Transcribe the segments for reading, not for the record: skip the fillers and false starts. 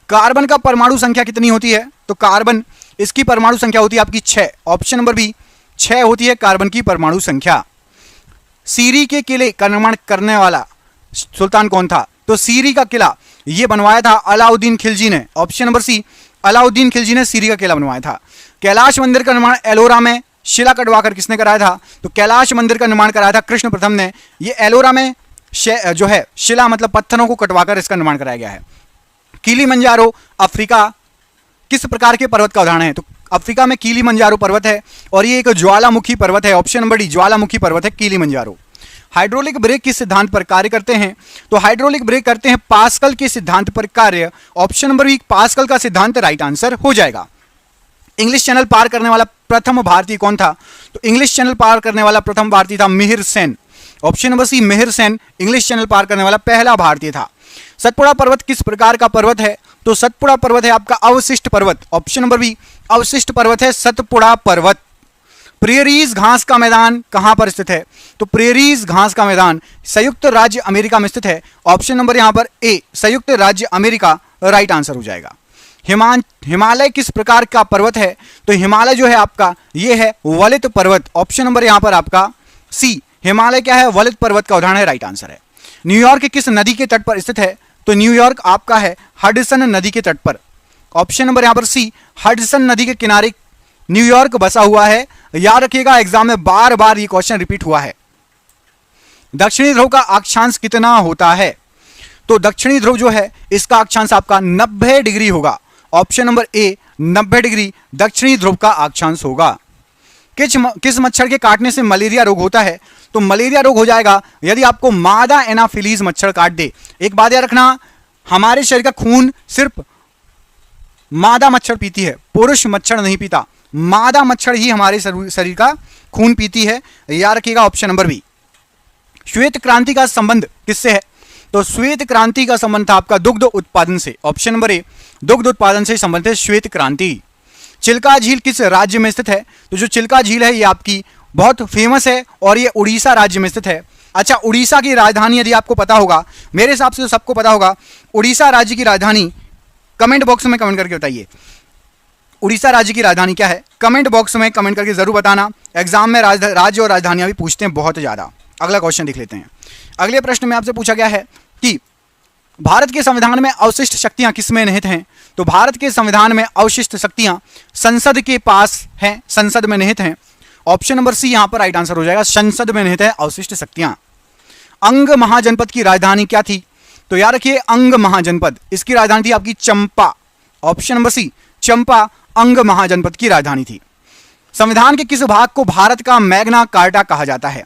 Carbon का परमाणु संख्या कितनी होती है? तो कार्बन इसकी परमाणु संख्या होती है आपकी 6। ऑप्शन नंबर बी 6 होती है कार्बन की परमाणु संख्या। सीरी के किले का निर्माण करने वाला सुल्तान कौन था? तो सीरी का किला यह बनवाया था अलाउद्दीन खिलजी ने। Option number C Alauddin Khilji ने सीरी का किला बनवाया था। कैलाश मंदिर का निर्माण एलोरा में शिला कटवाकर किसने कराया था? तो कैलाश मंदिर का निर्माण कराया था कृष्ण प्रथम ने। ये एलोरा में जो है शिला मतलब पत्थरों को कटवाकर इसका निर्माण कराया गया है। किलिमंजारो अफ्रीका किस प्रकार के पर्वत का उदाहरण है? तो अफ्रीका में किलिमंजारो पर्वत है और ये एक ज्वालामुखी पर्वत है। ऑप्शन नंबर डी ज्वालामुखी पर्वत है किलिमंजारो। हाइड्रोलिक ब्रेक किस सिद्धांत पर कार्य करते हैं? तो हाइड्रोलिक ब्रेक करते हैं पास्कल के सिद्धांत पर कार्य। ऑप्शन नंबर बी पास्कल का सिद्धांत राइट आंसर हो जाएगा। इंग्लिश चैनल पार करने वाला प्रथम भारतीय कौन था? तो इंग्लिश चैनल पार करने वाला प्रथम भारतीय था Mihir Sen. Option number C Mihir Sen English Channel पार करने वाला पहला भारतीय था। सतपुड़ा पर्वत किस प्रकार का पर्वत है? तो सतपुड़ा पर्वत है आपका अवशिष्ट पर्वत। ऑप्शन नंबर बी अवशिष्ट पर्वत है सतपुड़ा पर्वत। प्रेरीज घास का मैदान कहां पर स्थित है? तो प्रेरीज घास का मैदान संयुक्त राज्य अमेरिका में स्थित है। ऑप्शन नंबर यहां पर ए संयुक्त राज्य अमेरिका राइट आंसर हो जाएगा। हिमालय किस प्रकार का पर्वत है? तो हिमालय जो है आपका ये है वलित पर्वत। ऑप्शन नंबर यहां पर आपका सी हिमालय क्या है? वलित पर्वत का उदाहरण है, राइट आंसर है। न्यूयॉर्क किस नदी के तट पर स्थित है? तो न्यूयॉर्क आपका है हडसन नदी के तट पर। ऑप्शन नंबर यहां पर सी हडसन नदी के किनारे न्यूयॉर्क बसा हुआ है। याद रखिएगा एग्जाम में बार बार ये क्वेश्चन रिपीट हुआ है। दक्षिणी ध्रुव का अक्षांश कितना होता है? तो दक्षिणी ध्रुव जो है इसका अक्षांश आपका 90 डिग्री होगा। ऑप्शन नंबर ए 90 डिग्री दक्षिणी ध्रुव का अक्षांश होगा। किस मच्छर के काटने से मलेरिया रोग होता है? तो मलेरिया रोग हो जाएगा यदि आपको मादा एनाफिलीज मच्छर काट दे। एक बात याद रखना, हमारे शरीर का खून सिर्फ मादा मच्छर पीती है, पुरुष मच्छर नहीं पीता। मादा मच्छर ही हमारे शरीर का खून पीती है, याद रखिएगा ऑप्शन नंबर बी। श्वेत क्रांति का संबंध किससे है? तो श्वेत क्रांति का संबंध था आपका दुग्ध उत्पादन से। ऑप्शन नंबर ए दुग्ध उत्पादन से संबंधित है श्वेत क्रांति। चिल्का झील किस राज्य में स्थित है? तो जो चिल्का झील है ये आपकी बहुत फेमस है और ये उड़ीसा राज्य में स्थित है। अच्छा, उड़ीसा की राजधानी यदि आपको पता होगा, मेरे हिसाब से तो सबको पता होगा, उड़ीसा राज्य की राजधानी कमेंट बॉक्स में कमेंट करके बताइए उड़ीसा राज्य की राजधानी क्या है। कमेंट बॉक्स में कमेंट करके जरूर बताना। एग्जाम में राज्य और राजधानियां भी पूछते हैं बहुत ज्यादा। अगला क्वेश्चन देख लेते हैं। अगले प्रश्न में आपसे पूछा गया है कि भारत के संविधान में अवशिष्ट शक्तियां किसमें निहित हैं? तो भारत के संविधान में अवशिष्ट शक्तियां संसद के पास हैं, संसद में निहित हैं। ऑप्शन नंबर सी यहां पर राइट आंसर हो जाएगा, संसद में निहित है अवशिष्ट शक्तियां। अंग महाजनपद की राजधानी क्या थी? तो याद रखिए अंग महाजनपद इसकी राजधानी थी आपकी चंपा। ऑप्शन नंबर सी चंपा अंग महाजनपद की राजधानी थी। संविधान के किस भाग को भारत का मैग्ना कार्टा कहा जाता है?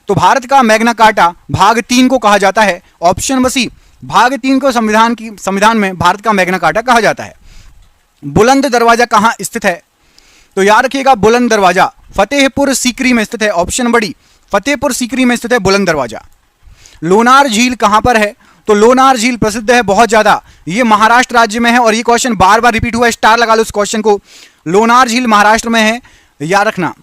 तो भारत का मैग्ना कार्टा भाग 3 को कहा जाता है। ऑप्शन नंबर सी भाग 3 को संविधान में भारत का मैग्ना कार्टा कहा जाता है। बुलंद दरवाजा कहां स्थित है? तो याद रखिएगा बुलंद दरवाजा फतेहपुर सीकरी में स्थित है। Option number D Fatehpur Sikri में स्थित है बुलंद दरवाजा। लोनार झील कहां पर है? तो लोनार झील प्रसिद्ध है बहुत ज्यादा, ये महाराष्ट्र राज्य में है और ये क्वेश्चन बार बार रिपीट हुआ है, स्टार लगा लो इस क्वेश्चन को। लोनार झील महाराष्ट्र में है, याद रखना।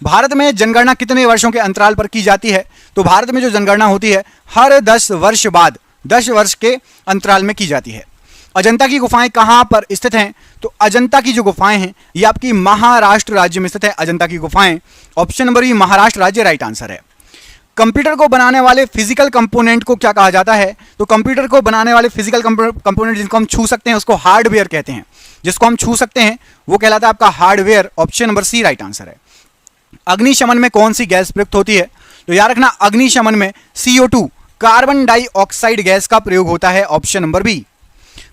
भारत में जनगणना कितने वर्षों के अंतराल पर की जाती है? तो भारत में जो जनगणना होती है हर 10 वर्ष बाद 10 वर्ष के अंतराल में की जाती है। अजंता की गुफाएं कहां पर स्थित हैं? तो अजंता की जो गुफाएं हैं ये आपकी महाराष्ट्र राज्य में स्थित है अजंता की गुफाएं। ऑप्शन नंबर बी महाराष्ट्र राज्य राइट आंसर है। कंप्यूटर को बनाने वाले फिजिकल कंपोनेंट को क्या कहा जाता है? तो कंप्यूटर को बनाने वाले फिजिकल कंपोनेंट जिनको हम छू सकते हैं उसको हार्डवेयर कहते हैं। जिसको हम छू सकते हैं वो कहलाता है आपका hardware. Option number C right answer है। अग्निशमन में कौन सी गैस प्रयुक्त होती है? तो याद रखना अग्निशमन में CO2 कार्बन डाइऑक्साइड गैस का प्रयोग होता है। Option number B.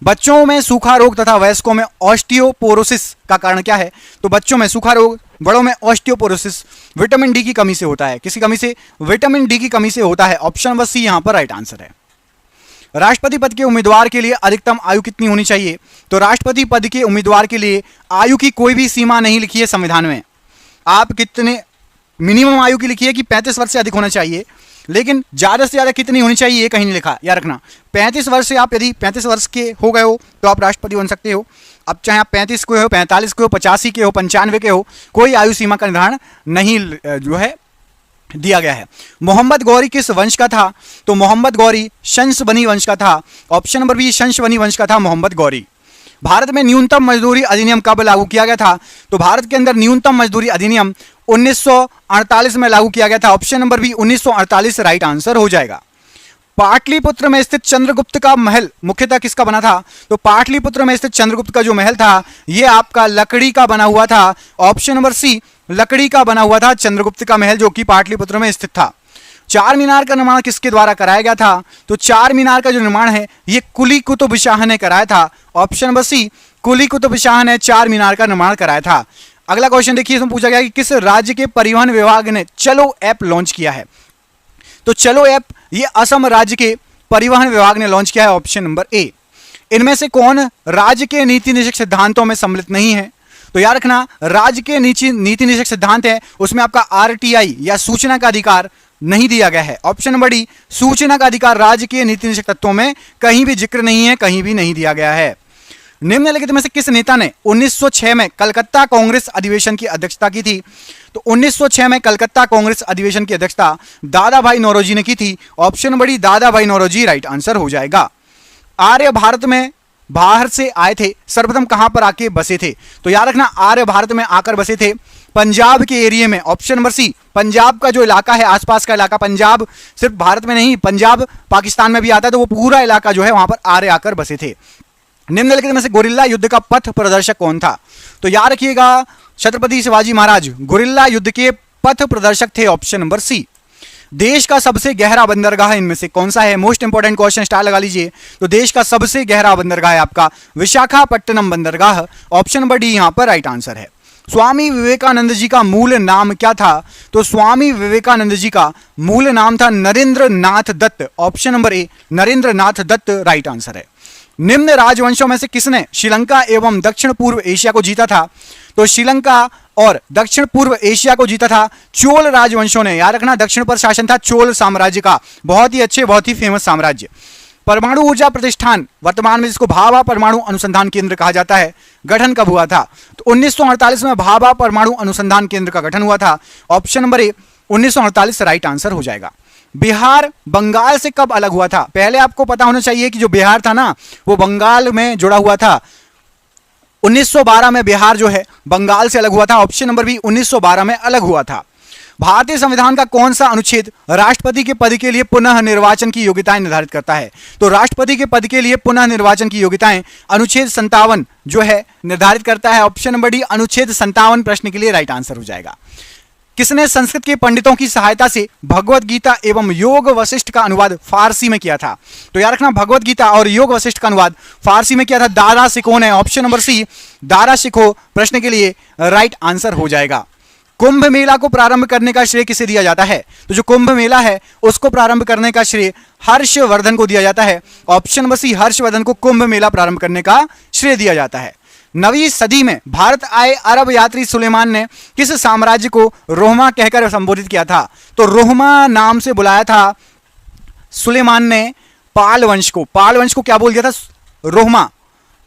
बच्चों में सूखा रोग तथा वयस्कों में ऑस्टियोपोरोसिस का कारण क्या है? तो बच्चों में सूखा रोग, बड़ों में ऑस्टियोपोरोसिस विटामिन डी की कमी से होता है। किसी कमी से? विटामिन डी की कमी से होता है। ऑप्शन नंबर सी यहां पर राइट आंसर है। राष्ट्रपति पद के उम्मीदवार के लिए अधिकतम आयु कितनी होनी चाहिए? तो राष्ट्रपति पद के उम्मीदवार के लिए आयु की कोई भी सीमा नहीं लिखी है संविधान में। आप कितने मिनिमम आयु की लिखी है कि 35 वर्ष से अधिक होना चाहिए, लेकिन ज्यादा से ज्यादा कितनी होनी चाहिए ये कहीं नहीं लिखा। याद रखना 35 वर्ष से आप यदि 35 वर्ष के हो गए हो तो आप राष्ट्रपति बन सकते हो। अब चाहे आप 35 के हो, 45 के हो, 85 के हो, 95 के हो, कोई आयु सीमा का निर्धारण नहीं जो है दिया गया है। मोहम्मद गौरी किस वंश का था? तो मोहम्मद गौरी शंशबनी वंश का था। ऑप्शन नंबर बी शंशबनी वंश का था मोहम्मद गौरी। भारत में न्यूनतम मजदूरी अधिनियम कब लागू किया गया था? तो भारत के अंदर न्यूनतम मजदूरी अधिनियम 1948 में लागू किया गया था। Option number B 1948 right answer हो जाएगा। पाटलिपुत्र में स्थित चंद्रगुप्त का महल मुख्यतः किसका बना था? तो पाटलिपुत्र में स्थित चंद्रगुप्त का जो महल था यह आपका लकड़ी का बना हुआ था। ऑप्शन नंबर सी लकड़ी का बना हुआ था चंद्रगुप्त का महल, जो कि पाटलिपुत्र में स्थित था। चार मीनार का निर्माण किसके द्वारा कराया गया था? तो चार मीनार का जो निर्माण है यह कुली कुतुब शाह ने कराया था। ऑप्शन नंबर सी कुली कुतुब शाह ने चार मीनार का निर्माण कराया था। अगला क्वेश्चन देखिए, इसमें पूछा गया कि किस राज्य के परिवहन विभाग ने चलो ऐप लॉन्च किया है? तो चलो ऐप ये असम राज्य के परिवहन विभाग ने लॉन्च किया है। ऑप्शन नंबर ए। इनमें से कौन राज्य के नीति निषेध सिद्धांतों में सम्मिलित नहीं है? तो याद रखना, राज्य के नीति निषेध सिद्धांत है उसमें आपका आरटीआई या सूचना का अधिकार नहीं दिया गया है। ऑप्शन नंबर डी सूचना का अधिकार राज्य के नीति निषेध तत्वों में कहीं भी जिक्र नहीं है, कहीं भी नहीं दिया गया है। निम्नलिखित में से किस नेता ने 1906 में कलकत्ता कांग्रेस अधिवेशन की अध्यक्षता की थी? तो 1906 में कलकत्ता कांग्रेस अधिवेशन की अध्यक्षता दादा भाई नौरोजी ने की थी। ऑप्शन नंबर डी दादा भाई नौरोजी राइट आंसर हो जाएगा। आर्य भारत में बाहर से आए थे, सर्वप्रथम कहां पर आके बसे थे? तो याद रखना, आर्य भारत में आकर बसे थे पंजाब के एरिया में। ऑप्शन नंबर सी पंजाब का जो इलाका है, आसपास का इलाका, पंजाब सिर्फ भारत में नहीं, पंजाब पाकिस्तान में भी आता है, तो वो पूरा इलाका जो है वहां पर आर्य आकर बसे थे। निम्नलिखित में से गोरिल्ला युद्ध का पथ प्रदर्शक कौन था? तो याद रखिएगा, छत्रपति शिवाजी महाराज गोरिल्ला युद्ध के पथ प्रदर्शक थे। Option number C. देश का सबसे गहरा बंदरगाह इनमें से कौन सा है? मोस्ट इंपोर्टेंट क्वेश्चन, स्टार लगा लीजिए। तो देश का सबसे गहरा बंदरगाह है आपका विशाखापट्टनम बंदरगाह। ऑप्शन नंबर डी यहां पर राइट आंसर है। स्वामी विवेकानंद जी का मूल नाम क्या था? तो स्वामी विवेकानंद जी का मूल नाम था Narendra Nath Datta. Option number A Narendra Nath Datta right answer है। निम्न राजवंशों में से किसने श्रीलंका एवं दक्षिण पूर्व एशिया को जीता था? तो श्रीलंका और दक्षिण पूर्व एशिया को जीता था चोल राजवंशों ने। याद रखना, दक्षिण पर शासन था चोल साम्राज्य का, बहुत ही अच्छे, बहुत ही फेमस साम्राज्य। परमाणु ऊर्जा प्रतिष्ठान वर्तमान में जिसको भाभा परमाणु अनुसंधान केंद्र कहा जाता है, गठन कब हुआ था? तो 1948 में भाभा परमाणु अनुसंधान केंद्र का गठन हुआ था। ऑप्शन नंबर ए 1948 राइट आंसर हो जाएगा। बिहार बंगाल से कब अलग हुआ था? पहले आपको पता होना चाहिए कि जो बिहार था ना वो बंगाल में जुड़ा हुआ था। 1912 में बिहार जो है बंगाल से अलग हुआ था। ऑप्शन नंबर बी 1912 में अलग हुआ था। भारतीय संविधान का कौन सा अनुच्छेद राष्ट्रपति के पद के लिए पुनः निर्वाचन की योग्यताएं निर्धारित करता है? तो राष्ट्रपति के पद के लिए पुनः निर्वाचन की योग्यताएं अनुच्छेद 57 जो है निर्धारित करता है। ऑप्शन नंबर डी अनुच्छेद 57 प्रश्न के लिए राइट आंसर हो जाएगा। किसने संस्कृत के पंडितों की सहायता से भगवत गीता एवं योग वशिष्ठ का अनुवाद फारसी में किया था? तो याद रखना, भगवत गीता और योग वशिष्ठ का अनुवाद फारसी में किया था दारा शिकोह ने। Option number C Dara Shikoh प्रश्न के लिए राइट आंसर हो जाएगा। कुंभ मेला को प्रारंभ करने का श्रेय किसे दिया जाता है? तो जो कुंभ मेला है उसको प्रारंभ करने का श्रेय हर्षवर्धन को दिया जाता है। ऑप्शन नंबर सी हर्षवर्धन को कुंभ मेला प्रारंभ करने का श्रेय दिया जाता है। 9वीं सदी में भारत आए अरब यात्री सुलेमान ने किस साम्राज्य को रोहमा कहकर संबोधित किया था? तो रोहमा नाम से बुलाया था सुलेमान ने पाल वंश को। पाल वंश को क्या बोल दिया था? रोहमा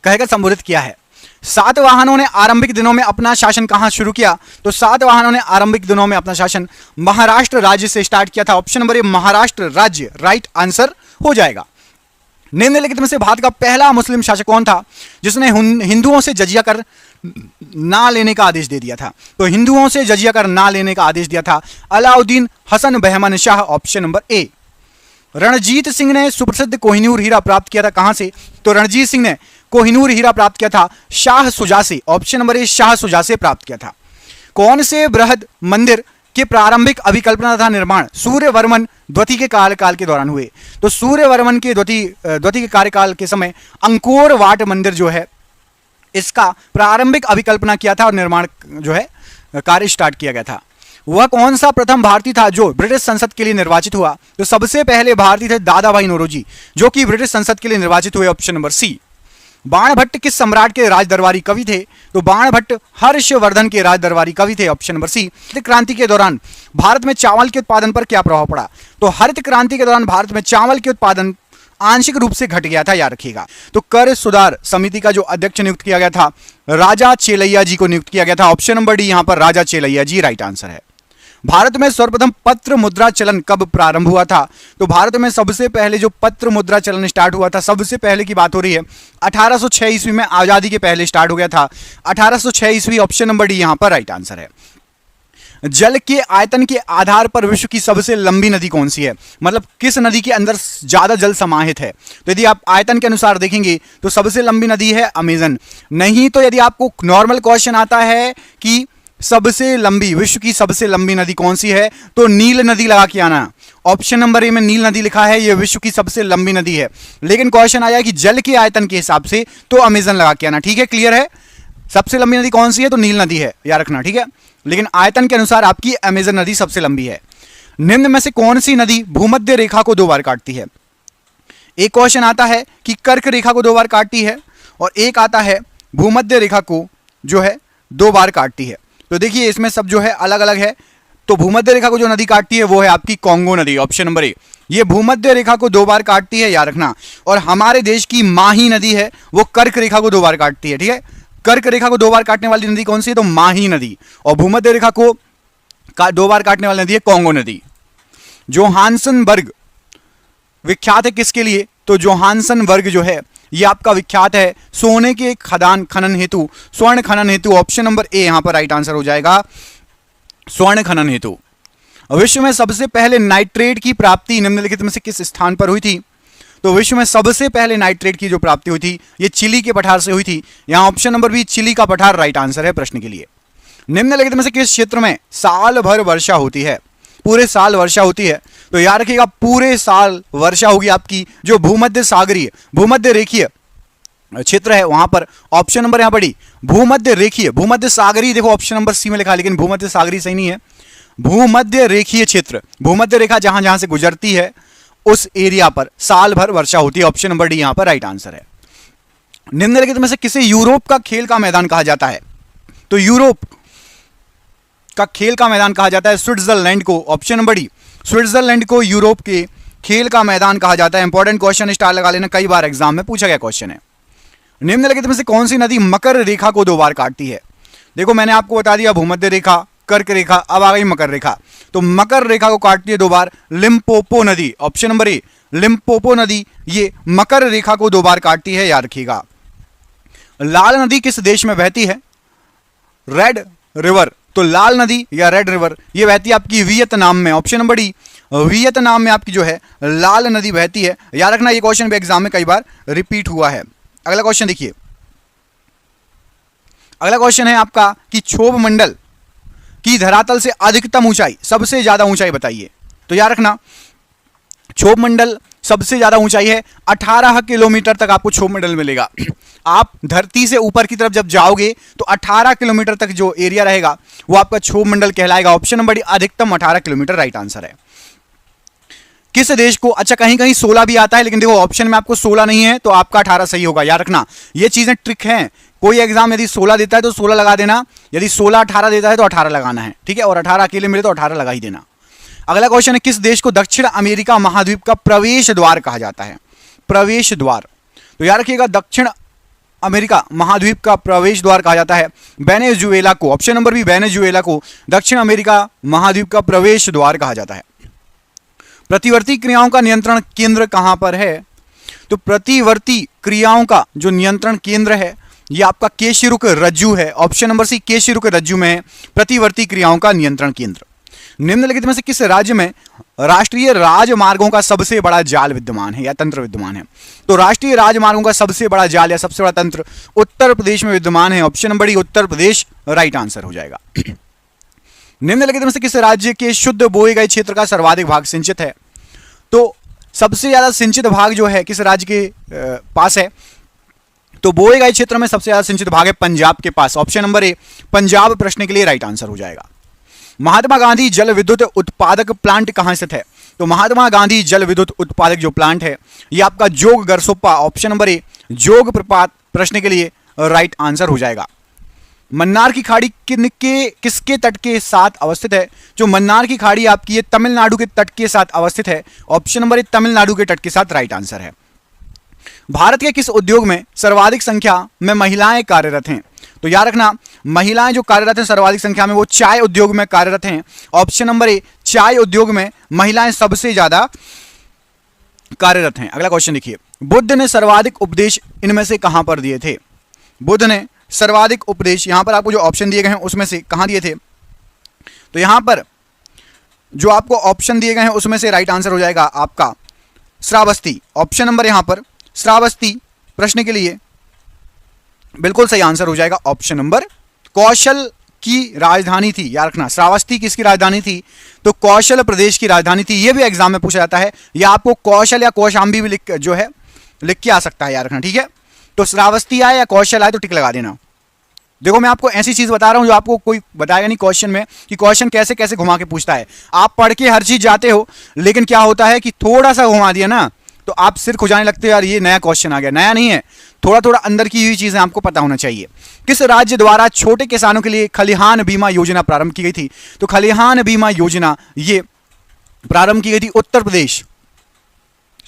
कहकर संबोधित किया है। सातवाहनों ने आरंभिक दिनों में अपना शासन कहां शुरू किया? तो सातवाहनों ने आरंभिक दिनों में अपना शासन महाराष्ट्र राज्य से स्टार्ट किया था। ऑप्शन नंबर ए महाराष्ट्र राज्य राइट आंसर हो जाएगा। निम्नलिखित में से भारत का पहला मुस्लिम शासक कौन था जिसने हिंदुओं से जजिया कर ना लेने का आदेश दे दिया था? तो हिंदुओं से जजिया कर ना लेने का आदेश दिया था Alauddin Hasan Bahman Shah. Option number A. Ranjit Singh ने सुप्रसिद्ध कोहिनूर हीरा प्राप्त किया था कहां से? तो रणजीत सिंह ने कोहिनूर हीरा प्राप्त किया था शाह सुजा से। ऑप्शन नंबर ए शाह सुजा से प्राप्त किया था। कौन से बृहद मंदिर के प्रारंभिक अभिकल्पना तथा निर्माण सूर्यवर्मन द्वितीय के कार्यकाल के दौरान हुए? तो सूर्यवर्मन के द्वितीय के कार्यकाल के समय अंकोर वाट मंदिर जो है इसका प्रारंभिक अभिकल्पना किया था और निर्माण जो है कार्य स्टार्ट किया गया था। वह कौन सा प्रथम भारतीय था जो ब्रिटिश संसद के लिए निर्वाचित हुआ? तो सबसे पहले भारतीय थे दादा भाई नौरोजी जो कि ब्रिटिश संसद के लिए निर्वाचित हुए। ऑप्शन नंबर सी। बाणभट्ट किस सम्राट के राज दरबारी कवि थे? तो बाणभट्ट हर्षवर्धन के राज दरबारी कवि थे। Option number C. हरित क्रांति के दौरान भारत में चावल के उत्पादन पर क्या प्रभाव पड़ा? तो हरित क्रांति के दौरान भारत में चावल के उत्पादन आंशिक रूप से घट गया था, याद रखिएगा। तो कर सुधार समिति का जो अध्यक्ष नियुक्त किया गया था राजा चेलैया जी को नियुक्त किया गया था। ऑप्शन नंबर डी यहां पर राजा चेलैया जी राइट आंसर है। भारत में सर्वप्रथम पत्र मुद्रा चलन कब प्रारंभ हुआ था? तो भारत में सबसे पहले जो पत्र मुद्रा चलन स्टार्ट हुआ था, सबसे पहले की बात हो रही है 1806 ईस्वी में, आजादी के पहले स्टार्ट हो गया था 1806 ईस्वी। ऑप्शन नंबर डी यहां पर राइट आंसर है। जल के आयतन के आधार पर विश्व की सबसे लंबी नदी कौन सी है? मतलब किस नदी के अंदर ज्यादा जल समाहित है? तो यदि आप आयतन के अनुसार देखेंगे तो सबसे लंबी नदी है अमेजन। नहीं तो यदि आपको नॉर्मल क्वेश्चन आता है कि सबसे लंबी, विश्व की सबसे लंबी नदी कौन सी है, तो नील नदी लगा के आना। ऑप्शन नंबर ए में नील नदी लिखा है, यह विश्व की सबसे लंबी नदी है। लेकिन क्वेश्चन आया कि जल के आयतन के हिसाब से, तो अमेजन लगा के आना। ठीक है, क्लियर है? सबसे लंबी नदी कौन सी है? तो नील नदी है, याद रखना। ठीक है, लेकिन आयतन के अनुसार आपकी अमेजन नदी सबसे लंबी है। निम्न में से कौन सी नदी भूमध्य रेखा को 2 बार काटती है? एक क्वेश्चन आता है कि कर्क रेखा को 2 बार काटती है, और एक आता है भूमध्य रेखा को जो है 2 बार काटती है। तो देखिए इसमें सब जो है अलग अलग है। तो भूमध्य रेखा को जो नदी काटती है वो है आपकी कांगो नदी, ऑप्शन नंबर ए। ये भूमध्य रेखा को 2 बार काटती है, याद रखना। और हमारे देश की माही नदी है, वो कर्क रेखा को 2 बार काटती है। ठीक है, कर्क रेखा को 2 बार काटने वाली नदी कौन सी है? तो माही नदी। और भूमध्य रेखा को 2 बार काटने वाली नदी है कांगो नदी। जोहान्सनबर्ग विख्यात है किसके लिए? तो जोहान्सनबर्ग जो है ये आपका विख्यात है सोने के खदान खनन हेतु, स्वर्ण खनन हेतु। ऑप्शन नंबर ए यहां पर राइट आंसर हो जाएगा, स्वर्ण खनन हेतु। विश्व में सबसे पहले नाइट्रेट की प्राप्ति निम्नलिखित में से किस स्थान पर हुई थी? तो विश्व में सबसे पहले नाइट्रेट की जो प्राप्ति हुई थी ये चिली के पठार से हुई थी। यहां ऑप्शन नंबर बी चिली का पठार राइट आंसर है प्रश्न के लिए। निम्नलिखित में से किस क्षेत्र में साल भर वर्षा होती है? पूरे साल वर्षा होती है। तो याद रखिएगा पूरे साल वर्षा होगी आपकी जो भूमध्य सागरीय, भूमध्य रेखीय क्षेत्र है वहां पर। ऑप्शन नंबर यहां पड़ी भूमध्य रेखीय, भूमध्य सागरीय देखो ऑप्शन नंबर सी में लिखा, लेकिन भूमध्य सागरीय सही नहीं है, भूमध्य रेखीय क्षेत्र। भूमध्य रेखा जहां जहां से गुजरती है उस एरिया पर साल भर वर्षा होती है। ऑप्शन नंबर डी यहां पर राइट आंसर है। निम्नलिखित में से किसे यूरोप का खेल का मैदान कहा जाता है? तो यूरोप का खेल का मैदान कहा जाता है स्विट्जरलैंड को। ऑप्शन नंबर डी स्विट्जरलैंड को यूरोप के खेल का मैदान कहा जाता है। इंपॉर्टेंट क्वेश्चन, स्टार लगा लेना, कई बार एग्जाम में पूछा गया क्वेश्चन है। निम्नलिखित में से कौन सी नदी मकर रेखा को 2 बार काटती है? देखो मैंने आपको बता दिया भूमध्य रेखा, कर्क रेखा, अब आ गई मकर रेखा। तो मकर रेखा को काटती है 2 बार लिम्पोपो नदी। ऑप्शन नंबर ए लिम्पोपो नदी ये मकर रेखा को 2 बार काटती है, याद रखिएगा। लाल नदी किस देश में बहती है? Red river. तो लाल नदी या रेड रिवर ये बहती है आपकी वियतनाम में। ऑप्शन नंबर डी वियतनाम में आपकी जो है लाल नदी बहती है, याद रखना। ये क्वेश्चन भी एग्जाम में कई बार रिपीट हुआ है। अगला क्वेश्चन देखिए, अगला क्वेश्चन है आपका कि क्षोभ मंडल की धरातल से अधिकतम ऊंचाई, सबसे ज्यादा ऊंचाई बताइए। तो याद रखना क्षोभ मंडल सबसे ज्यादा ऊंचाई है 18 किलोमीटर तक आपको क्षोभ मंडल मिलेगा। आप धरती से ऊपर की तरफ जब जाओगे तो 18 किलोमीटर तक जो एरिया रहेगा वो आपका क्षोभ मंडल कहलाएगा। ऑप्शन नंबर डी अधिकतम 18 किलोमीटर राइट आंसर है। किस देश को, अच्छा कहीं कहीं 16 भी आता है, लेकिन देखो ऑप्शन में आपको 16 नहीं है तो आपका 18 सही होगा, याद रखना। ये चीजें ट्रिक हैं। कोई एग्जाम यदि 16 देता है तो 16 लगा देना, यदि 16 18 देता है तो 18 लगाना है, ठीक है। और 18 अकेले मिले तो 18 लगा ही देना। अगला क्वेश्चन है किस देश को दक्षिण अमेरिका महाद्वीप का प्रवेश द्वार कहा जाता है? प्रवेश द्वार, तो याद रखिएगा दक्षिण अमेरिका महाद्वीप का प्रवेश द्वार कहा जाता है वेनेजुएला को। ऑप्शन नंबर बी वेनेजुएला को दक्षिण अमेरिका महाद्वीप का प्रवेश द्वार कहा जाता है। प्रतिवर्ती क्रियाओं का नियंत्रण केंद्र कहां पर है? तो प्रतिवर्ती क्रियाओं का जो नियंत्रण केंद्र है ये आपका केशिरुक रज्जु है। ऑप्शन नंबर सी केशिरुक रज्जु में है प्रतिवर्ती क्रियाओं का नियंत्रण केंद्र। निम्नलिखित में से किस राज्य में राष्ट्रीय राजमार्गों का सबसे बड़ा जाल विद्यमान है या तंत्र विद्यमान है? तो राष्ट्रीय राजमार्गों का सबसे बड़ा जाल या सबसे बड़ा तंत्र उत्तर प्रदेश में विद्यमान है। Option number D Uttar Pradesh right answer हो जाएगा। निम्नलिखित में से किस राज्य के शुद्ध बोए गए क्षेत्र का सर्वाधिक भाग सिंचित है? तो सबसे ज्यादा सिंचित भाग जो है किस राज्य के पास है? तो बोए गए क्षेत्र में सबसे ज्यादा सिंचित भाग है पंजाब के पास। ऑप्शन नंबर ए पंजाब प्रश्न के लिए राइट आंसर हो जाएगा। महात्मा गांधी जल विद्युत उत्पादक प्लांट कहां स्थित है? तो महात्मा गांधी जल विद्युत उत्पादक जो प्लांट है ये आपका जोग गरसोप्पा, ऑप्शन नंबर ए जोग प्रपात प्रश्न के लिए राइट आंसर हो जाएगा। मन्नार की खाड़ी किसके तट के साथ अवस्थित है? जो मन्नार की खाड़ी आपकी ये तमिलनाडु के तट के साथ अवस्थित है। ऑप्शन नंबर ए तमिलनाडु के तट के साथ राइट आंसर है। भारत के किस उद्योग में सर्वाधिक संख्या में महिलाएं कार्यरत हैं? तो याद रखना महिलाएं जो कार्यरत हैं सर्वाधिक संख्या में वो चाय उद्योग में कार्यरत हैं। ऑप्शन नंबर ए, चाय उद्योग में महिलाएं सबसे ज्यादा कार्यरत हैं। अगला क्वेश्चन देखिए, बुद्ध ने सर्वाधिक उपदेश इनमें से कहां पर दिए थे? बुद्ध ने सर्वाधिक उपदेश, यहां पर आपको जो ऑप्शन दिए गए हैं उसमें से कहां दिए थे? तो यहां पर जो आपको ऑप्शन दिए गए हैं उसमें से राइट आंसर हो जाएगा आपका श्रावस्ती। ऑप्शन नंबर यहां पर श्रावस्ती प्रश्न के लिए बिल्कुल सही आंसर हो जाएगा ऑप्शन नंबर। कौशल की राजधानी थी, याद रखना श्रावस्ती किसकी राजधानी थी? तो कौशल प्रदेश की राजधानी थी। यह भी एग्जाम में पूछा जाता है, या आपको कौशल या कौशांबी भी लिख के आ सकता है, याद रखना, ठीक है। तो श्रावस्ती आए या कौशल आए तो टिक लगा देना। देखो मैं आपको ऐसी चीज बता रहा हूं जो आपको कोई बताएगा नहीं क्वेश्चन में कि क्वेश्चन कैसे कैसे घुमा के पूछता है। आप पढ़ के हर चीज जाते हो, लेकिन क्या होता है कि थोड़ा सा घुमा दिया ना तो आप सिर खुजाने लगते हो, यार ये नया क्वेश्चन आ गया। नया नहीं है, थोड़ा थोड़ा अंदर की हुई चीजें आपको पता होना चाहिए। किस राज्य द्वारा छोटे किसानों के लिए खलिहान बीमा योजना प्रारंभ की गई थी? तो खलिहान बीमा योजना ये प्रारंभ की गई थी उत्तर प्रदेश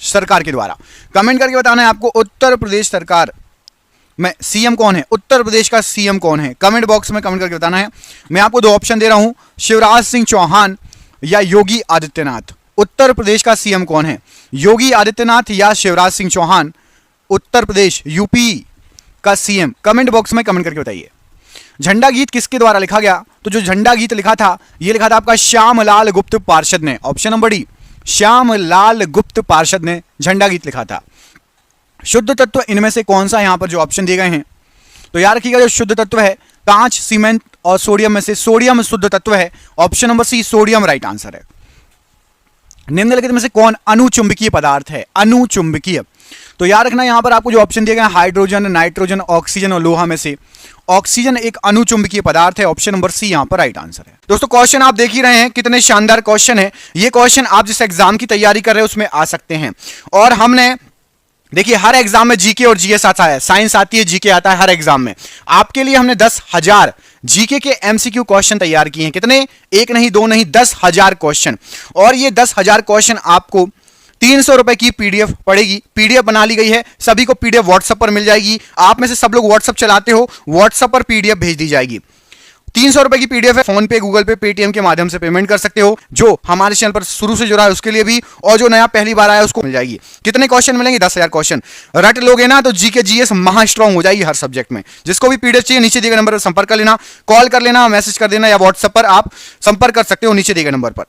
सरकार के द्वारा। कमेंट करके बताना है आपको उत्तर प्रदेश सरकार में सीएम कौन है, उत्तर प्रदेश का सीएम कौन है? कमेंट बॉक्स में कमेंट करके बताना है। मैं आपको दो ऑप्शन दे रहा हूं, शिवराज सिंह चौहान या योगी आदित्यनाथ। उत्तर प्रदेश का सीएम कौन है, योगी आदित्यनाथ या शिवराज सिंह चौहान? उत्तर प्रदेश यूपी का सीएम। कमेंट बॉक्स में कमेंट करके बताइए। झंडा गीत किसके द्वारा लिखा गया? तो जो झंडा गीत लिखा था यह लिखा था आपका श्यामलाल गुप्त पार्षद ने। ऑप्शन नंबर डी, श्यामलाल गुप्त पार्षद ने झंडा गीत लिखा था। शुद्ध तत्व इनमें से कौन सा? यहां पर जो ऑप्शन दिए गए हैं तो याद रखिएगा, जो शुद्ध तत्व है कांच, सीमेंट और सोडियम में से सोडियम शुद्ध तत्व है। Option number C, sodium right answer है। निम्नलिखित में से कौन अनुचुंबकीय पदार्थ है? अनुचुंबकीय, तो याद रखना यहां पर आपको जो ऑप्शन दिए गए हैं हाइड्रोजन, नाइट्रोजन, ऑक्सीजन और लोहा में से ऑक्सीजन एक अनुचुंबकीय पदार्थ है। ऑप्शन नंबर सी यहां पर राइट आंसर है। दोस्तों क्वेश्चन आप देख ही रहे हैं कितने शानदार क्वेश्चन है। ये क्वेश्चन आप जिस एग्जाम की तैयारी कर रहे हैं उसमें आ सकते हैं। और हमने देखिए हर एग्जाम में जीके और जीएस आता है, साइंस आती है, जीके आता है हर एग्जाम में। आपके लिए हमने 10,000 जीके के एमसीक्यू क्वेश्चन तैयार किए हैं। कितने? एक नहीं, दो नहीं, 10,000 क्वेश्चन। और ये 10,000 क्वेश्चन आपको 300 रुपए की पीडीएफ पड़ेगी। पीडीएफ बना ली गई है, सभी को पीडीएफ व्हाट्सएप पर मिल जाएगी। आप में से सब लोग व्हाट्सएप चलाते हो, व्हाट्सएप पर पीडीएफ भेज दी जाएगी। 300 रुपए की पीडीएफ है, फोन पे, गूगल पे, पेटीएम के माध्यम से पेमेंट कर सकते हो। जो हमारे चैनल पर शुरू से जुड़ा है उसके लिए भी, और जो नया पहली बार आया उसको मिल जाएगी। कितने क्वेश्चन मिलेंगे? 10,000 क्वेश्चन रट लोगे ना तो जीके जीएस महा स्ट्रांग हो जाएगी हर सब्जेक्ट में। जिसको भी पीडीएफ चाहिए नीचे दिए गए नंबर पर संपर्क कर लेना, कॉल कर लेना, मैसेज कर देना, या व्हाट्सएप पर आप संपर्क कर सकते हो नीचे दिए गए नंबर पर।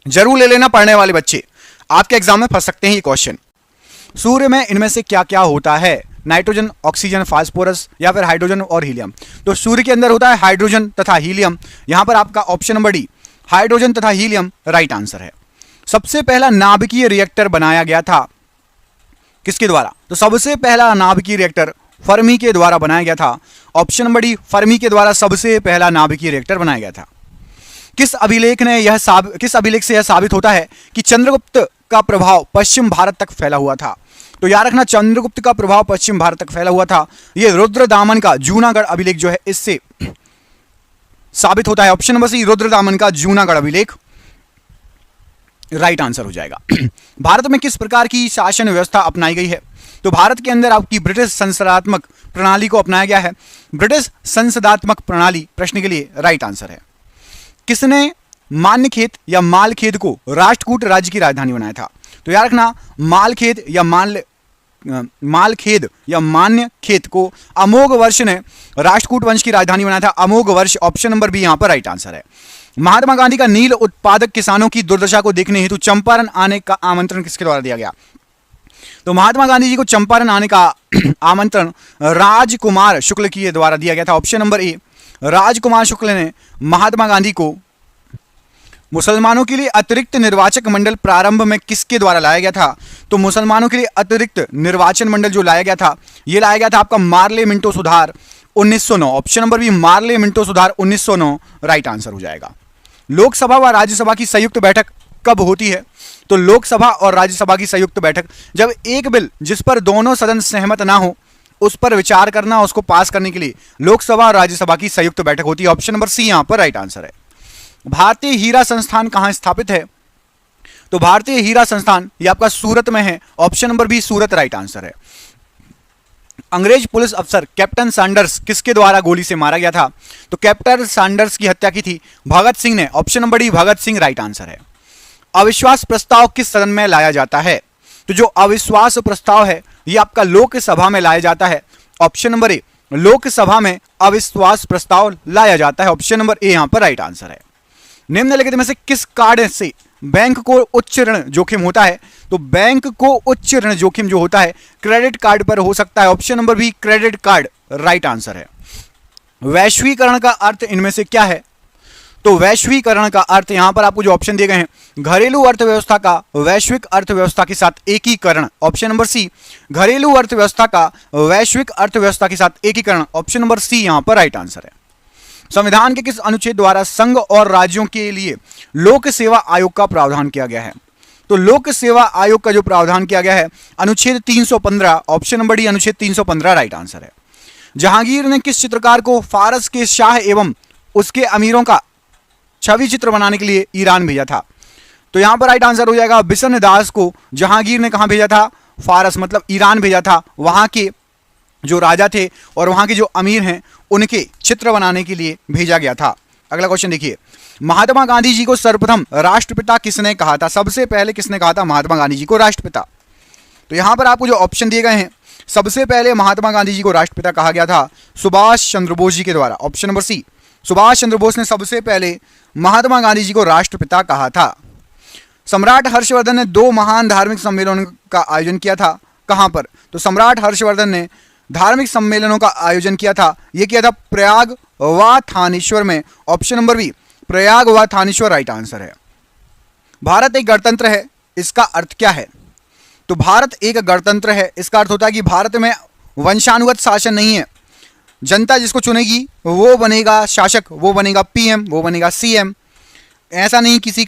जरूर ले लेना, पढ़ने वाले बच्चे आपके एग्जाम में फंस सकते हैं ये क्वेश्चन। सूर्य में इनमें से क्या क्या होता है? नाइट्रोजन, ऑक्सीजन, फास्फोरस या फिर हाइड्रोजन और हीलियम? तो सूर्य के अंदर होता है हाइड्रोजन तथा हीलियम। यहां पर आपका ऑप्शन नंबर डी, हाइड्रोजन तथा हीलियम राइट आंसर है। सबसे पहला नाभिकीय रिएक्टर बनाया गया था किसके द्वारा? तो सबसे पहला नाभिकीय रिएक्टर फर्मी के द्वारा बनाया गया था। ऑप्शन नंबर डी, फर्मी के द्वारा सबसे पहला नाभिकीय रिएक्टर बनाया गया था। किस अभिलेख से यह साबित होता है कि चंद्रगुप्त का प्रभाव पश्चिम भारत तक फैला हुआ था? तो याद रखना चंद्रगुप्त का प्रभाव पश्चिम भारत तक फैला हुआ था। यह रुद्रदामन का जूनागढ़ अभिलेख जो है इससे साबित होता है। ऑप्शन नंबर सी, रुद्रदामन का जूनागढ़ अभिलेख राइट आंसर हो जाएगा। भारत में किस प्रकार की शासन व्यवस्था अपनाई गई है? तो भारत के अंदर आपकी ब्रिटिश संसदात्मक प्रणाली को अपनाया गया है। ब्रिटिश संसदात्मक प्रणाली प्रश्न के लिए राइट आंसर है। किसने मान्यखेत या मालखेद को राष्ट्रकूट राज्य की राजधानी बनाया था? तो याद रखना मालखेद या मान्यखेत को अमोघ वर्ष ने राष्ट्रकूट वंश की राजधानी बनाया था। अमोघ वर्ष ऑप्शन नंबर बी यहां पर राइट आंसर है। महात्मा गांधी का नील उत्पादक किसानों की दुर्दशा को देखने हेतु चंपारण आने का आमंत्रण किसके द्वारा दिया गया? तो महात्मा गांधी जी को चंपारण आने का आमंत्रण राजकुमार शुक्ल के द्वारा दिया गया था। ऑप्शन नंबर ए, राजकुमार शुक्ल ने महात्मा गांधी को मुसलमानों के लिए अतिरिक्त निर्वाचक मंडल प्रारंभ में किसके द्वारा लाया गया था? तो मुसलमानों के लिए अतिरिक्त निर्वाचन मंडल जो लाया गया था यह लाया गया था आपका मार्ले मिंटो सुधार 1909। Option number B, Morley Minto सुधार 1909 राइट आंसर हो जाएगा। लोकसभा व राज्यसभा की संयुक्त बैठक कब होती है? तो लोकसभा और राज्यसभा की संयुक्त बैठक जब एक बिल जिस पर दोनों सदन सहमत ना हो उस पर विचार करना, उसको पास करने के लिए लोकसभा और राज्यसभा की संयुक्त बैठक होती है। ऑप्शन नंबर सी यहां पर राइट आंसर है। भारतीय हीरा संस्थान कहां स्थापित है? तो भारतीय हीरा संस्थान ये आपका सूरत में है। ऑप्शन नंबर बी सूरत राइट आंसर है। अंग्रेज पुलिस अफसर कैप्टन सैंडर्स किसके द्वारा गोली से मारा गया था? तो कैप्टन सैंडर्स की हत्या की थी भगत सिंह ने। Option number D Bhagat Singh right answer है। अविश्वास प्रस्ताव किस सदन में लाया जाता है? तो जो अविश्वास प्रस्ताव है ये आपका लोकसभा में लाया जाता है। ऑप्शन नंबर ए लोकसभा में अविश्वास प्रस्ताव लाया जाता है। ऑप्शन नंबर ए यहां पर राइट आंसर है। निम्नलिखित में से किस कार्ड से बैंक को उच्च ऋण जोखिम होता है? तो बैंक को उच्च ऋण जोखिम जो होता है क्रेडिट कार्ड पर हो सकता है। Option number B credit card right answer है। वैश्वीकरण का अर्थ इनमें से क्या है? तो वैश्वीकरण का अर्थ यहां पर आपको जो ऑप्शन दिए गए हैं, घरेलू अर्थव्यवस्था का वैश्विक अर्थव्यवस्था के साथ एकीकरण। ऑप्शन नंबर सी घरेलू अर्थव्यवस्था का वैश्विक अर्थव्यवस्था के साथ एकीकरण। ऑप्शन नंबर सी यहां पर राइट आंसर है। संविधान के किस अनुच्छेद द्वारा संघ और राज्यों के लिए लोक सेवा आयोग का प्रावधान किया गया है? तो लोक सेवा आयोग का जो प्रावधान किया गया है अनुच्छेद 315। ऑप्शन नंबर डी अनुच्छेद 315 राइट आंसर है। जहांगीर ने किस चित्रकार को फारस के शाह एवं उसके अमीरों का छवि चित्र बनाने के लिए ईरान भेजा था? तो यहां पर राइट आंसर हो जाएगा बिशन दास को जहांगीर ने कहां भेजा था? फारस मतलब ईरान भेजा था। वहां के जो राजा थे और वहां के जो अमीर हैं उनके चित्र बनाने के लिए भेजा गया था। अगला क्वेश्चन देखिए, महात्मा गांधी जी को सर्वप्रथम राष्ट्रपिता किसने कहा था? सबसे पहले किसने कहा था महात्मा गांधी जी को राष्ट्रपिता? तो यहां पर आपको जो ऑप्शन दिए गए हैं, सबसे पहले महात्मा गांधी जी को राष्ट्रपिता कहा गया था सुभाष चंद्र बोस जी के द्वारा। ऑप्शन नंबर सी सुभाष चंद्र बोस ने सबसे पहले महात्मा गांधी जी को राष्ट्रपिता कहा था। सम्राट हर्षवर्धन ने 2 महान धार्मिक सम्मेलनों का आयोजन किया था। कहां पर? तो सम्राट हर्षवर्धन ने धार्मिक सम्मेलनों का आयोजन किया था, यह किया था प्रयाग व थानेश्वर में। ऑप्शन नंबर बी प्रयाग व थानेश्वर राइट आंसर है। भारत एक गणतंत्र है, इसका अर्थ क्या है? तो भारत एक गणतंत्र है, इसका अर्थ होता है कि भारत में वंशानुगत शासन नहीं है। जनता जिसको चुनेगी वो बनेगा शासक, वो बनेगा पीएम, वो बनेगा सीएम। ऐसा नहीं किसी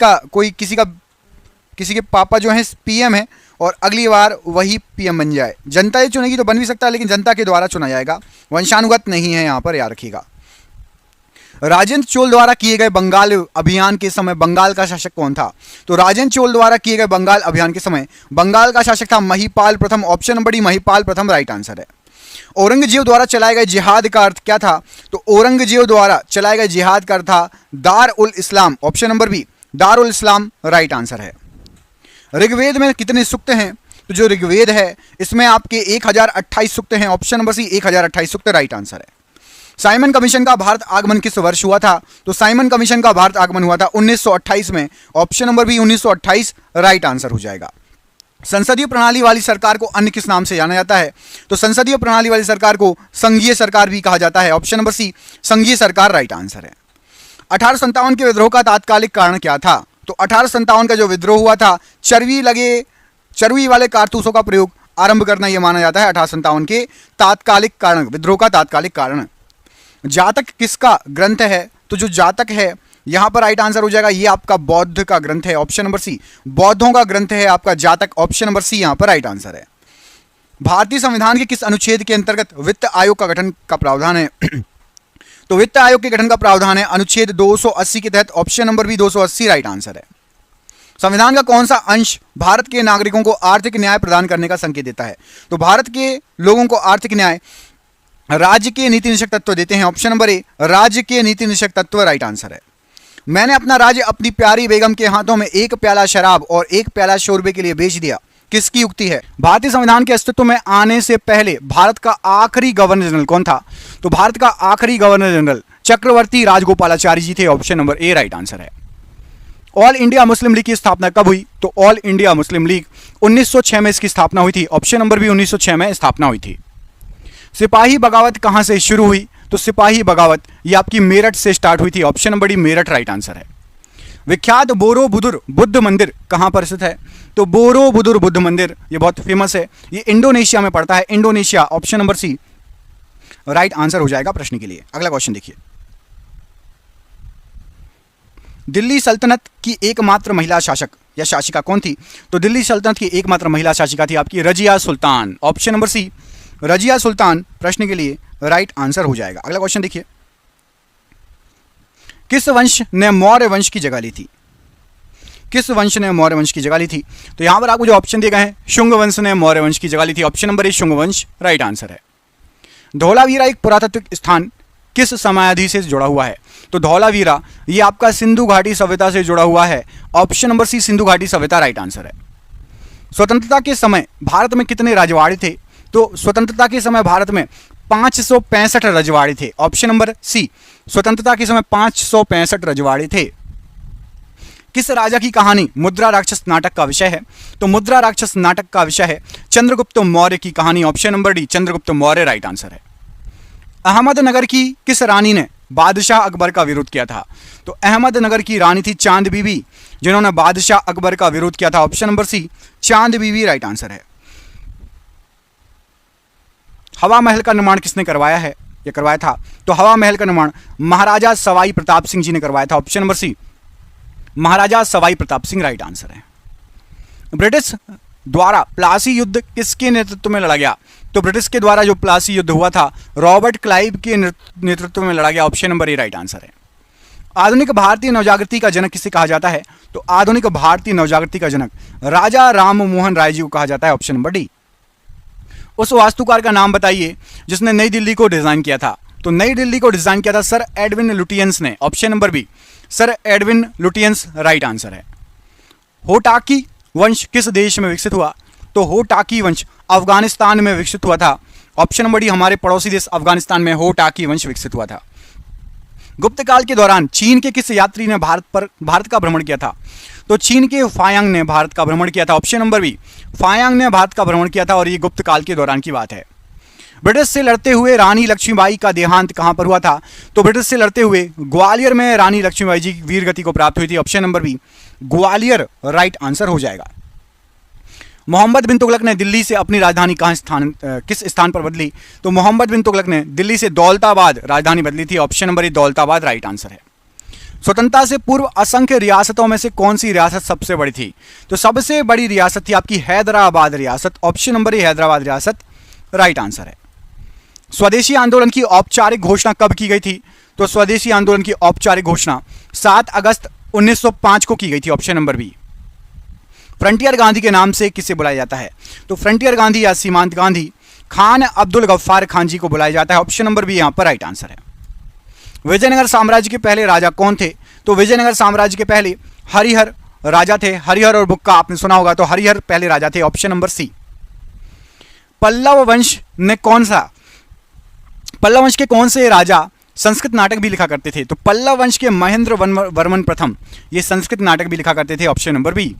के पापा जो हैं पीएम है और अगली बार वही पीएम बन जाए। जनता ये चुनेगी तो बन भी सकता है, लेकिन जनता के द्वारा चुना जाएगा, वंशानुगत नहीं है। यहां पर याद रखिएगा। राजेंद्र चोल द्वारा किए गए बंगाल अभियान के समय बंगाल का शासक कौन था? तो राजेंद्र चोल द्वारा किए गए बंगाल अभियान के समय बंगाल का शासक था महिपाल प्रथम। ऑप्शन नंबर डी महिपाल प्रथम राइट आंसर है। औरंगजेब द्वारा चलाए गए जिहाद का अर्थ क्या था? तो औरंगजेब द्वारा चलाए गए जिहाद का अर्थ था दार ul Islam. Option number B दार उल इस्लाम राइट आंसर है। ऋग्वेद में कितने सूक्त हैं? तो जो ऋग्वेद है इसमें आपके 1028 सूक्त हैं। ऑप्शन नंबर सी 1028 सूक्त राइट आंसर है। साइमन कमीशन का भारत आगमन किस वर्ष हुआ था? तो साइमन कमीशन का भारत आगमन हुआ था 1928 में। Option number B 1928 right answer हो जाएगा। संसदीय प्रणाली वाली सरकार को अन्य किस नाम से जाना जाता है? तो संसदीय प्रणाली वाली सरकार को संघीय सरकार भी कहा जाता है। ऑप्शन नंबर सी संघीय सरकार राइट आंसर है। 1857 के विद्रोह का तात्कालिक कारण क्या था? तो 1857 का जो विद्रोह हुआ था, चर्बी वाले कारतूसों का प्रयोग आरंभ करना यह माना जाता है 1857 के तात्कालिक कारण, विद्रोह का तात्कालिक कारण। जातक किसका ग्रंथ है? तो जो जातक है यहां पर राइट आंसर हो जाएगा, ये आपका बौद्ध का ग्रंथ है। ऑप्शन नंबर सी बौद्धों का ग्रंथ है आपका जातक। ऑप्शन नंबर सी यहां पर राइट आंसर है। भारतीय संविधान के किस अनुच्छेद के अंतर्गत वित्त आयोग का गठन का प्रावधान है? तो वित्त आयोग के गठन का प्रावधान है अनुच्छेद 280 के तहत। Option number B 280 right answer है। संविधान का कौन सा अंश भारत के नागरिकों को आर्थिक न्याय प्रदान करने का संकेत देता है? तो भारत के लोगों को आर्थिक न्याय राज्य के नीति निषेक तत्व देते हैं। ऑप्शन नंबर ए राज्य के नीति निषेक तत्व राइट आंसर है। मैंने अपना राज्य अपनी प्यारी बेगम के हाथों में 1 प्याला शराब और 1 प्याला शोरबे के लिए बेच दिया, किसकी युक्ति है? भारतीय संविधान के अस्तित्व में आने से पहले भारत का आखिरी गवर्नर जनरल कौन था? तो भारत का आखिरी गवर्नर जनरल चक्रवर्ती राजगोपालाचारी जी थे। ऑप्शन नंबर ए राइट आंसर है। ऑल इंडिया मुस्लिम लीग की स्थापना कब हुई? तो ऑल इंडिया मुस्लिम लीग 1906 में इसकी स्थापना हुई थी। ऑप्शन नंबर बी 1906 में स्थापना हुई थी। सिपाही बगावत कहां से शुरू हुई? तो सिपाही बगावत ये आपकी मेरठ से स्टार्ट हुई थी। Option number D Meerut right answer है। विख्यात बोरोबुदुर बुद्ध मंदिर कहां पर स्थित है? तो बोरोबुदुर बुद्ध मंदिर ये बहुत फेमस है, ये इंडोनेशिया में पड़ता है, Indonesia. Option number C right answer हो जाएगा प्रश्न के लिए। अगला क्वेश्चन देखिए, दिल्ली सल्तनत की एकमात्र महिला शासक या शासिका कौन थी? तो दिल्ली सल्तनत की एकमात्र महिला शासिका थी आपकी रजिया सुल्तान। ऑप्शन नंबर सी रजिया सुल्तान प्रश्न के लिए राइट आंसर हो जाएगा। अगला क्वेश्चन देखिए, किस वंश ने मौर्य वंश की जगह ली थी? किस वंश ने मौर्य वंश की जगह ली थी? तो यहां पर आपको जो ऑप्शन दिए गए हैं, शुंग वंश ने मौर्य वंश की जगह ली थी। ऑप्शन नंबर ए शुंग वंश राइट आंसर है। धौलावीरा एक पुरातात्विक स्थान किस समाधि से जुड़ा हुआ है? तो धौलावीरा ये आपका सिंधु घाटी सभ्यता से जुड़ा हुआ है। ऑप्शन नंबर सी सिंधु घाटी सभ्यता राइट आंसर है। स्वतंत्रता के समय भारत में कितने रजवाड़े थे? तो स्वतंत्रता के समय भारत में 565 रजवाड़े थे। ऑप्शन नंबर सी स्वतंत्रता के समय 565 रजवाड़े थे। किस राजा की कहानी मुद्रा राक्षस नाटक का विषय है? तो मुद्रा राक्षस नाटक का विषय है चंद्रगुप्त मौर्य की कहानी। Option number D Chandragupta Maurya right answer है। अहमदनगर की किस रानी ने बादशाह अकबर का विरोध किया था? तो अहमदनगर की रानी थी चांद बीबी, जिन्होंने बादशाह अकबर का विरोध किया था। ऑप्शन नंबर सी चांद बीबी राइट आंसर है। हवा महल का निर्माण किसने करवाया है या करवाया था? तो हवा महल का निर्माण महाराजा सवाई प्रताप सिंह जी ने करवाया था। ऑप्शन नंबर सी महाराजा सवाई प्रताप सिंह राइट आंसर है। ब्रिटिश द्वारा प्लासी युद्ध किसके नेतृत्व में लड़ा गया? तो ब्रिटिश के द्वारा जो प्लासी युद्ध हुआ था रॉबर्ट क्लाइव के नेतृत्व में लड़ा गया। ऑप्शन नंबर ए राइट आंसर है। आधुनिक भारतीय नवजागृति का जनक किसे कहा जाता है? तो आधुनिक भारतीय नवजागृति का जनक राजा राम मोहन राय जी को कहा जाता है। Option number D. उस वास्तुकार का नाम बताइए जिसने नई दिल्ली को डिजाइन किया था? तो नई दिल्ली को डिजाइन किया था सर एडविन लुटियंस ने। Option number B sir Edwin Lutyens right answer है। होटाकी वंश किस देश में विकसित हुआ? तो होटाकी वंश अफगानिस्तान में विकसित हुआ था। ऑप्शन नंबर डी हमारे पड़ोसी देश अफगानिस्तान में होटाकी वंश विकसित हुआ था। गुप्त काल के दौरान चीन के किस यात्री ने भारत का भ्रमण किया था? तो चीन के फायांग ने भारत का भ्रमण किया था। ऑप्शन नंबर बी फायांग ने भारत का भ्रमण किया था और ये गुप्त काल के दौरान की बात है। ब्रिटिश से लड़ते हुए रानी लक्ष्मीबाई का देहांत कहां पर हुआ था? तो ब्रिटिश से लड़ते हुए ग्वालियर में रानी लक्ष्मीबाई जी वीर गति को प्राप्त हुई थी। Option number B Gwalior right answer हो जाएगा। मोहम्मद बिन तुगलक ने दिल्ली से अपनी राजधानी किस स्थान पर बदली? तो मोहम्मद बिन तुगलक ने दिल्ली से दौलताबाद राजधानी बदली थी। ऑप्शन नंबर ए दौलताबाद राइट आंसर है। स्वतंत्रता से पूर्व असंख्य रियासतों में से कौन सी रियासत सबसे बड़ी थी? तो सबसे बड़ी रियासत थी आपकी हैदराबाद रियासत। ऑप्शन नंबर ए हैदराबाद रियासत राइट आंसर है। स्वदेशी आंदोलन की औपचारिक घोषणा कब की गई थी? तो स्वदेशी आंदोलन की औपचारिक घोषणा 7 अगस्त 1905 को की गई थी। Option number B. Frontier Gandhi के नाम से किसे बुलाया जाता है? तो फ्रंटियर गांधी या सीमांत गांधी खान अब्दुल गफ्फार खान जी को बुलाया जाता है। ऑप्शन नंबर बी यहां पर राइट आंसर है। विजयनगर साम्राज्य के पहले राजा कौन थे? तो विजयनगर साम्राज्य के पहले हरिहर राजा थे। हरिहर और बुक्का आपने सुना होगा, तो हरिहर पहले राजा थे। ऑप्शन नंबर सी। पल्लव वंश के कौन से राजा संस्कृत नाटक भी लिखा करते थे? तो पल्लव वंश के महेंद्र वर्मन प्रथम ये संस्कृत नाटक भी लिखा करते थे। Option number B.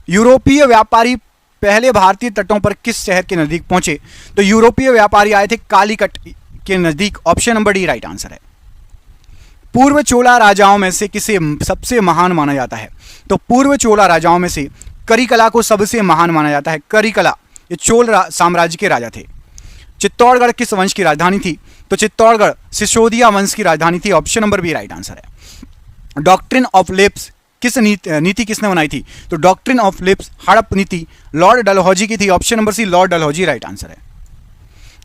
यूरोपीय व्यापारी पहले भारतीय तटों पर किस शहर के नजदीक पहुंचे? तो यूरोपीय व्यापारी आए थे कालीकट के नजदीक। Option number D right answer है। पूर्व चोला राजाओं में से किसे सबसे महान माना जाता है? तो पूर्व चोला राजाओं में से करिकला को सबसे महान माना जाता है। करिकला ये चोल साम्राज्य के राजा थे। चित्तौड़गढ़ किस वंश की राजधानी थी? तो चित्तौड़गढ़ सिसोदिया वंश की राजधानी थी। Option number B right answer है। डॉक्ट्रिन ऑफ लेप्स किस नीति किसने बनाई थी? तो डॉक्ट्रिन ऑफ लेप्स हड़प नीति लॉर्ड डलहौजी की थी। Option number C Lord Dalhousie right answer है।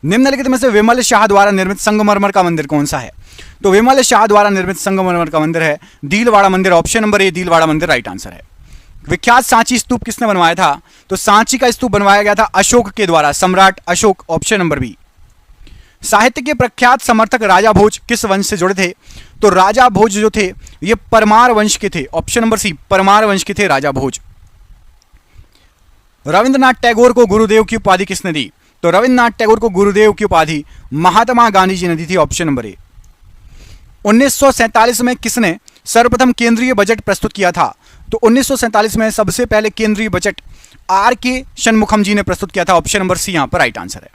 निम्नलिखित में से विमल शाह द्वारा निर्मित संगमरमर का मंदिर कौन सा है? तो विमल शाह द्वारा निर्मित संगमरमर का मंदिर है दीलवाड़ा मंदिर। ऑप्शन नंबर ए दीलवाड़ा मंदिर राइट आंसर है। विख्यात सांची स्तूप किसने बनवाया था? तो सांची का स्तूप बनवाया गया था अशोक के द्वारा, सम्राट अशोक। Option number B. साहित्य के प्रख्यात समर्थक राजा भोज किस वंश से जुड़े थे? तो राजा भोज जो थे ये परमार वंश के थे। ऑप्शन नंबर सी परमार वंश के थे राजा भोज। रविंद्रनाथ टैगोर को गुरुदेव की उपाधि किसने दी? तो रविंद्रनाथ टैगोर को गुरुदेव की उपाधि महात्मा गांधी जी ने दी थी। ऑप्शन नंबर ए। 1947 में किसने सर्वप्रथम केंद्रीय बजट प्रस्तुत किया था? तो 1947 में सबसे पहले केंद्रीय बजट आर.के. शनमुखम जी ने प्रस्तुत किया था। ऑप्शन नंबर सी यहां पर राइट आंसर है।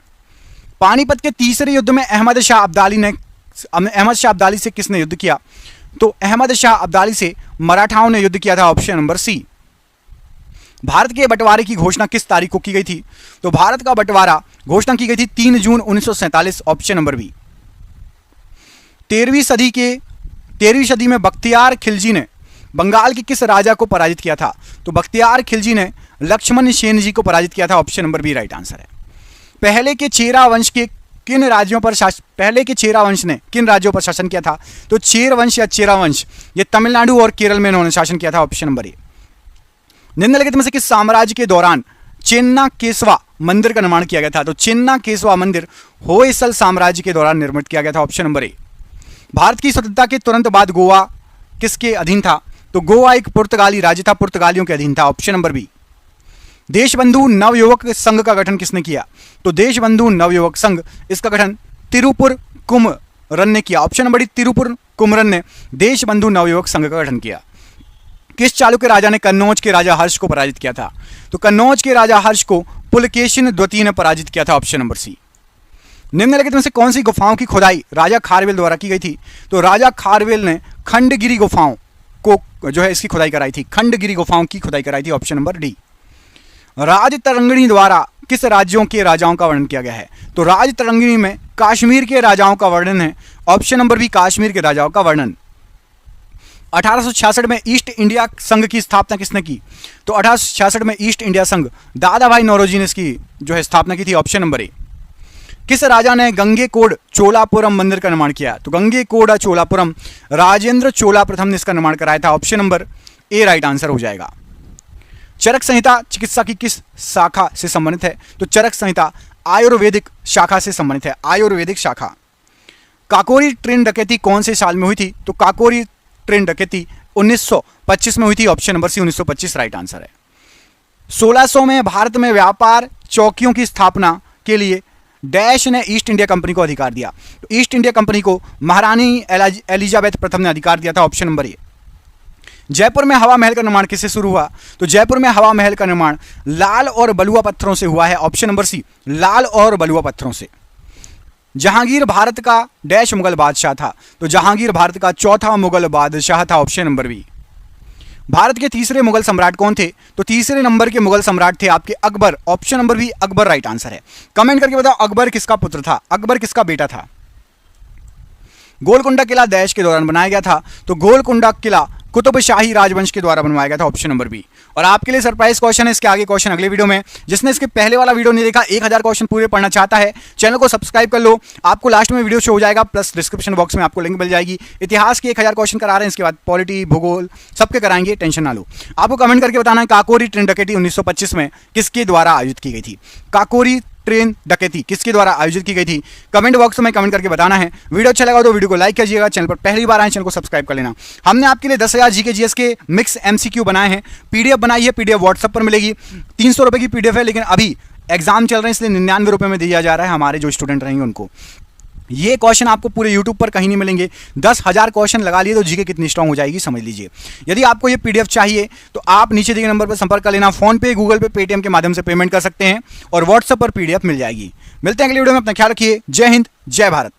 पानीपत के तीसरे युद्ध में अहमद शाह अब्दाली से किसने युद्ध किया? तो अहमद शाह अब्दाली से मराठाओं ने युद्ध किया था। ऑप्शन नंबर सी। भारत के बंटवारे की घोषणा किस तारीख को की गई थी? तो भारत का बंटवारा घोषणा की गई थी 3 जून 1947। Option number B. 13वीं सदी में बख्तियार खिलजी ने बंगाल के किस राजा को पराजित किया था? तो बख्तियार खिलजी ने लक्ष्मण सेन जी को पराजित किया था। Option number B right answer है। पहले के चेरा वंश ने किन राज्यों पर शासन किया था? तो चेर वंश या चेरा वंश ये तमिलनाडु और केरल में इन्होंने शासन किया था। ऑप्शन नंबर ए। निम्नलिखित में से किस साम्राज्य के दौरान चेन्ना केसवा मंदिर का निर्माण किया गया था? तो चेन्ना केसवा मंदिर होयसल साम्राज्य के दौरान निर्मित किया गया था, ऑप्शन नंबर ए। भारत की स्वतंत्रता के तुरंत बाद गोवा किसके अधीन था? तो गोवा एक पुर्तगाली राज्य था, पुर्तगालियों के अधीन था, ऑप्शन नंबर बी। देशबंधु नवयुवक संघ का गठन किसने किया? तो देशबंधु नवयुवक संघ, इसका गठन तिरुपुर कुमरन ने किया, option number D, Tiruppur Kumaran ने देशबंधु नवयुवक संघ का गठन किया। किस चालुक्य राजा ने कन्नौज के राजा हर्ष को पराजित किया था? तो कन्नौज के राजा हर्ष को पुलकेशिन द्वितीय ने पराजित किया था, ऑप्शन नंबर सी। निम्नलिखित में से कौन सी गुफाओं की खुदाई राजा खारवेल द्वारा की गई थी? तो राजा खारवेल ने खंडगिरी गुफाओं को जो है इसकी खुदाई कराई थी, खंडगिरी गुफाओं की खुदाई कराई थी, ऑप्शन नंबर डी। राजतरंगिणी द्वारा किस राज्यों के राजाओं का वर्णन किया गया है? तो राजतरंगिणी में कश्मीर के राजाओं का वर्णन है, ऑप्शन नंबर बी, कश्मीर के राजाओं का वर्णन। 1866 में ईस्ट इंडिया संघ की स्थापना किसने की? तो 1866 में ईस्ट इंडिया संघ दादा भाई नौरोजी ने इसकी जो है स्थापना की थी, ऑप्शन नंबर ए। किस राजा ने गंगेकोंड चोलापुरम मंदिर का निर्माण किया? तो गंगेकोंड चोलापुरम राजेंद्र चोला प्रथम ने इसका निर्माण कराया था, ऑप्शन नंबर ए राइट आंसर हो जाएगा। चरक संहिता चिकित्सा की किस शाखा से संबंधित है? तो चरक संहिता आयुर्वेदिक शाखा से संबंधित है, आयुर्वेदिक शाखा। काकोरी ट्रेन डकैती कौन से साल में हुई थी? तो काकोरी ट्रेन डकैती 1925 में हुई थी, option number C 1925 right answer है। 1600 में भारत में व्यापार चौकियों की स्थापना के लिए डैश ने ईस्ट इंडिया कंपनी को अधिकार दिया? तो ईस्ट इंडिया कंपनी को महारानी एलिजाबेथ प्रथम ने अधिकार दिया था, ऑप्शन नंबर ए। जयपुर में हवा महल का निर्माण किससे शुरू हुआ? तो जयपुर में हवा महल का निर्माण लाल और बलुआ पत्थरों से हुआ है, ऑप्शन नंबर सी, लाल और बलुआ पत्थरों से। जहांगीर भारत का डैश मुगल बादशाह था? तो जहांगीर भारत का चौथा मुगल बादशाह था, ऑप्शन नंबर बी। भारत के तीसरे मुगल सम्राट कौन थे? तो तीसरे नंबर के मुगल सम्राट थे आपके Akbar, option number B, Akbar right answer है। कमेंट करके बताओ अकबर किसका पुत्र था, अकबर किसका बेटा था? गोलकुंडा किला डैश के दौरान बनाया गया था? तो गोलकुंडा किला कुतुब शाही राजवंश के द्वारा बनवाया गया था, ऑप्शन नंबर बी। और आपके लिए सरप्राइज क्वेश्चन है, इसके आगे क्वेश्चन अगले वीडियो में। जिसने इसके पहले वाला वीडियो नहीं देखा, 1000 क्वेश्चन पूरे पढ़ना चाहता है, चैनल को सब्सक्राइब कर लो, आपको लास्ट में वीडियो शो हो जाएगा, प्लस डिस्क्रिप्शन बॉक्स में आपको लिंक मिल जाएगी। इतिहास के 1000 क्वेश्चन करा रहे हैं, इसके बाद पॉलिटी भूगोल सबके कराएंगे, टेंशन ना लो। आपको कमेंट करके बताना है काकोरी ट्रेन डकैती 1925 में किसके द्वारा आयोजित की गई थी? काकोरी ट्रेन डकैती किसके द्वारा आयोजित की गई थी? कमेंट बॉक्स में कमेंट करके बताना है। वीडियो अच्छा लगा तो वीडियो को लाइक कीजिएगा, चैनल पर पहली बार आए चैनल को सब्सक्राइब कर लेना। हमने आपके लिए 10,000 जीके जीएस के मिक्स एमसीक्यू बनाए हैं, पीडीएफ बनाई है, पीडीएफ व्हाट्सएप पर मिलेगी। 300 रुपए की पीडीएफ है, लेकिन अभी एग्जाम चल रहे हैं इसलिए 99 रुपए में दिया जा रहा है हमारे जो स्टूडेंट रहेंगे उनको। ये क्वेश्चन आपको पूरे यूट्यूब पर कहीं नहीं मिलेंगे। 10,000 क्वेश्चन लगा लिए तो जीके कितनी स्ट्रांग हो जाएगी समझ लीजिए। यदि आपको ये पीडीएफ चाहिए तो आप नीचे दिए गए नंबर पर संपर्क कर लेना। फोन पे, गूगल पे, पेटीएम के माध्यम से पेमेंट कर सकते हैं और व्हाट्सएप पर पीडीएफ मिल जाएगी। मिलते हैं अगले वीडियो में, अपना ख्याल रखिए। जय हिंद, जय भारत।